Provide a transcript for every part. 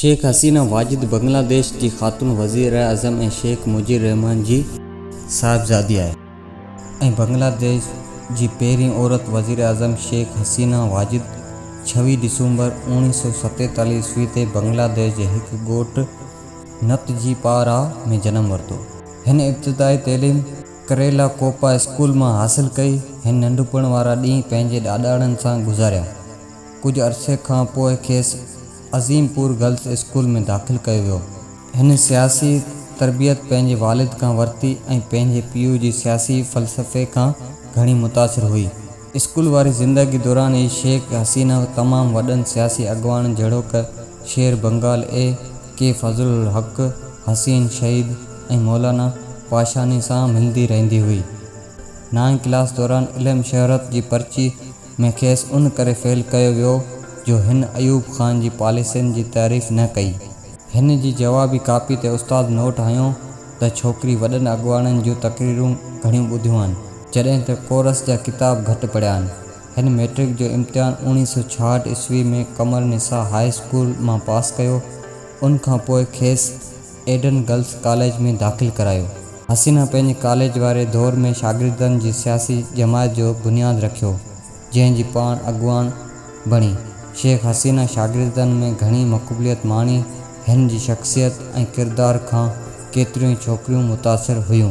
शेख हसीना वाजिद बांग्लादेश की ख़ातून वज़ीर अज़म ऐं शेख मुजीब रहमान जी साहिबज़ादी आहे ऐं बांग्लादेश जी पहिरीं औरत वज़ीर अज़म शेख हसीना वाजिद 26 दिसंबर 1947 ईस्वी ते बांग्लादेश जे हिकु ॻोठु नतजीपारा में जनम वरितो। हिन इब्तिदाई तइलीम करेला कोपा स्कूल मां हासिल कई। हिन नंढपण वारा ॾींहं पंहिंजे ॾाॾाड़नि सां गुज़ारिया। कुझु अरसे खां पोइ खेसि अज़ीमपुर गर्ल्स स्कूल में दाख़िल कयो वियो। हिन सियासी तरबियत पंहिंजे वालिद खां वरिती ऐं पंहिंजे पीउ जी सियासी फ़लसफ़े खां घणी मुतासिर हुई। स्कूल वारी ज़िंदगी दौरान ई शेख हसीना तमामु वॾनि सियासी अॻुवाननि जहिड़ोकि शेर बंगाल के फज़लुल हक़, हसीन शहीद ऐं मौलाना पाशानी सां मिलंदी रहंदी हुई। 9वीं क्लास दौरान इल्मु शहरत जी पर्ची में खेसि उन करे फ़ेल कयो वियो जो हिन अयूब ख़ान जी पॉलिसियुनि जी तारीफ़ न कई। हिन जी जवाबी कापी ते उस्ताद नोट हयो त छोकिरी वॾनि अॻुवाननि जूं तक़रीरूं घणियूं ॿुधियूं आहिनि, जॾहिं त कोरस जा किताब घटि पढ़िया आहिनि। हिन मैट्रिक जो इम्तिहान 1966 ईस्वी में कमर निसा हाई स्कूल मां पास कयो। उन खां पोइ खेसि एडन गर्ल्स कॉलेज में दाख़िल करायो। हसीना पंहिंजे कॉलेज वारे दौर में शागिर्दनि जी सियासी जमायत जो बुनियादु रखियो, जंहिंजी पाण अॻुवान बणी। शेख हसीना शागिर्दनि में घणी मक़बूलियत माणी। हिन जी शख़्सियत ऐं किरदार खां केतिरियूं ई छोकिरियूं मुतासिर हुयूं।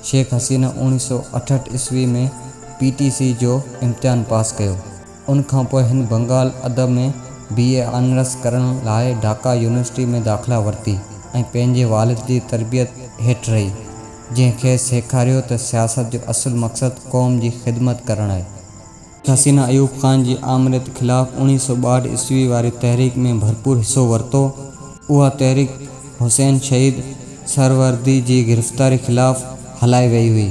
शेख हसीना 1968 ईस्वी में PTC जो इम्तिहान पास कयो। उन खां पोइ हिन बंगाल अदब में BA ऑनर्स करण लाइ ढाका यूनिवर्सिटी में दाख़िला वरिती ऐं पंहिंजे वालिद जी तरबियत हेठि रही, जंहिं खेसि सेखारियो त सियासत जो असुलु मक़सदु क़ौम जी ख़िदमत करणु आहे। हसीना अयूब ख़ान जी आमरीत ख़िलाफ़ 1962 ईस्वी वारी तहरीक में भरपूर हिसो वरितो। उहा तहरीक हुसैन शहीद सरवर्दी जी गिरफ़्तारी ख़िलाफ़ हलाई वई हुई।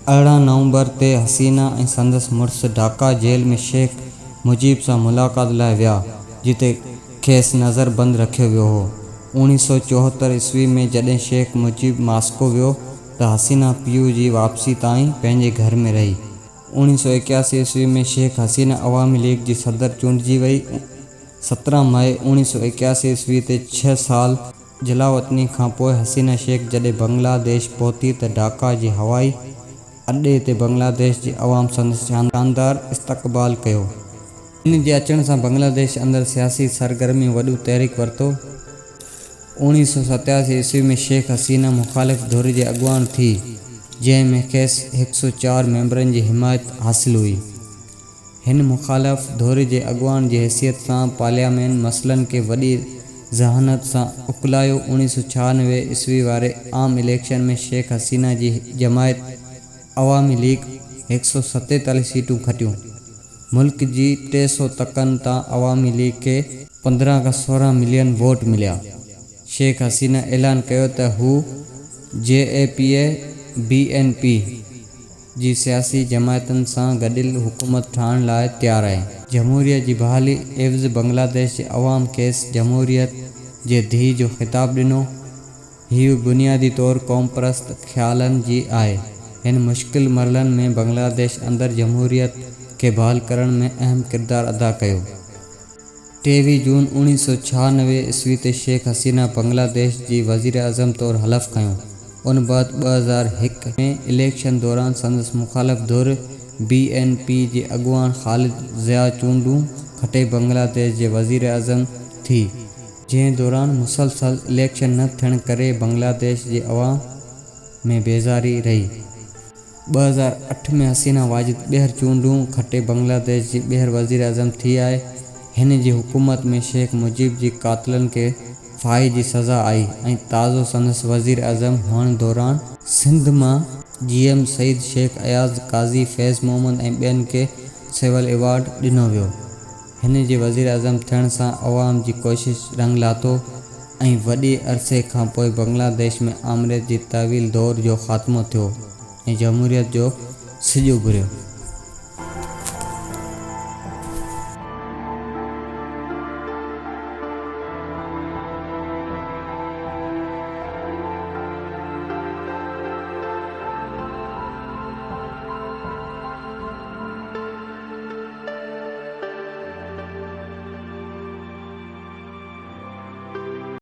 18 नवंबर ते हसीना ऐं संदसि मुड़ुसु ढाका जेल में शेख मुजीब सां मुलाक़ात लाइ विया, जिते खेसि नज़रबंदि रखियो वियो हो। 1974 ईस्वी में जॾहिं शेख मुजीब मास्को वियो त हसीना पीउ जी वापसी ताईं पंहिंजे घर में रही। 1981 ईस्वी में शेख हसीना अवामी लीग जी सदर चूंडिजी वई। 17 मई 1981 ईस्वी ते 6 साल जलावतनी खां पोइ हसीना शेख जॾहिं बांग्लादेश पहुती त ढाका जी हवाई अॾे ते बांग्लादेश जी अवाम संदसि शानदार इस्तक़बाल कयो। हिन जे अचण सां बांग्लादेश अंदरि सियासी सरगर्मी वॾो तहरीक वरितो। 1987 ईस्वी में शेख हसीना मुख़ालिफ़ धुर जे अॻुवान थी, जंहिं में खेसि 104 मेंबरनि जी हिमायत हासिल हुई। हिन मुख़ालिफ़ धुर जे अॻुवान जी हैसियत सां पार्लियामेंट मसइलनि खे वॾी ज़हानत सां उकलायो। 1996 ईस्वी वारे आम इलेक्शन में शेख हसीना जी जमायत अवामी लीग 147 सीटूं खटियूं। मुल्क जी 300 तकनि तां अवामी लीग खे 15 खां 16 मिलियन वोट मिलिया। शेख हसीना ऐलान कयो त हू JAPA-BNP जी सियासी जमायतुनि सां गॾियल हुकूमत ठाहिण लाइ तयारु आहे। जमहूरियत जी बहाली एवज़ बांग्लादेश जे अवाम खेसि जमहूरियत जे धीउ जो ख़िताबु ॾिनो। हीउ बुनियादी तौरु क़ौमपरस्त ख़्यालनि जी आहे। हिन मुश्किल मरहलनि में बांग्लादेश अंदरि जमहूरियत खे बहाल करण में अहम किरदारु अदा कयो। 23 जून 1996 ईस्वी ते शेख हसीना बांग्लादेश जी वज़ीर अज़म तौरु हलफ़ खंयो। उन बैदि 2001 में इलेक्शन दौरान संदसि मुख़ालिफ़ धुर BNP जे अॻुवान ख़ालिद ज़िया चूंडूं खटे बांग्लादेश जे वज़ीर अज़म थी, जंहिं दौरान मुसलसल इलेक्शन न थियण करे बांग्लादेश जे अवाम में बेज़ारी रही। 2008 में हसीना वाजिद ॿीहर चूंडूं खटे बांग्लादेश जी ॿीहर वज़ीर अज़म थी आहे। हिन जी हुकूमत में शेख मुजीब जी क़ातिलनि खे फाही जी सज़ा आई ऐं ताज़ो संदसि वज़ीर अज़म हुअण दौरान सिंध मां GM सईद शेख अयाज़ क़ाज़ी फैज़ मोहम्मद ऐं ॿियनि खे सिविल एवार्ड ॾिनो वियो। हिन जे वज़ीर अज़म थियण सां अवाम जी कोशिश रंग लाथो ऐं वॾे अरसे खां पोइ बांग्लादेश में आमरीत जी तवील दौर जो ख़ात्मो थियो ऐं जमहूरियत जो सिॼ उभरियो।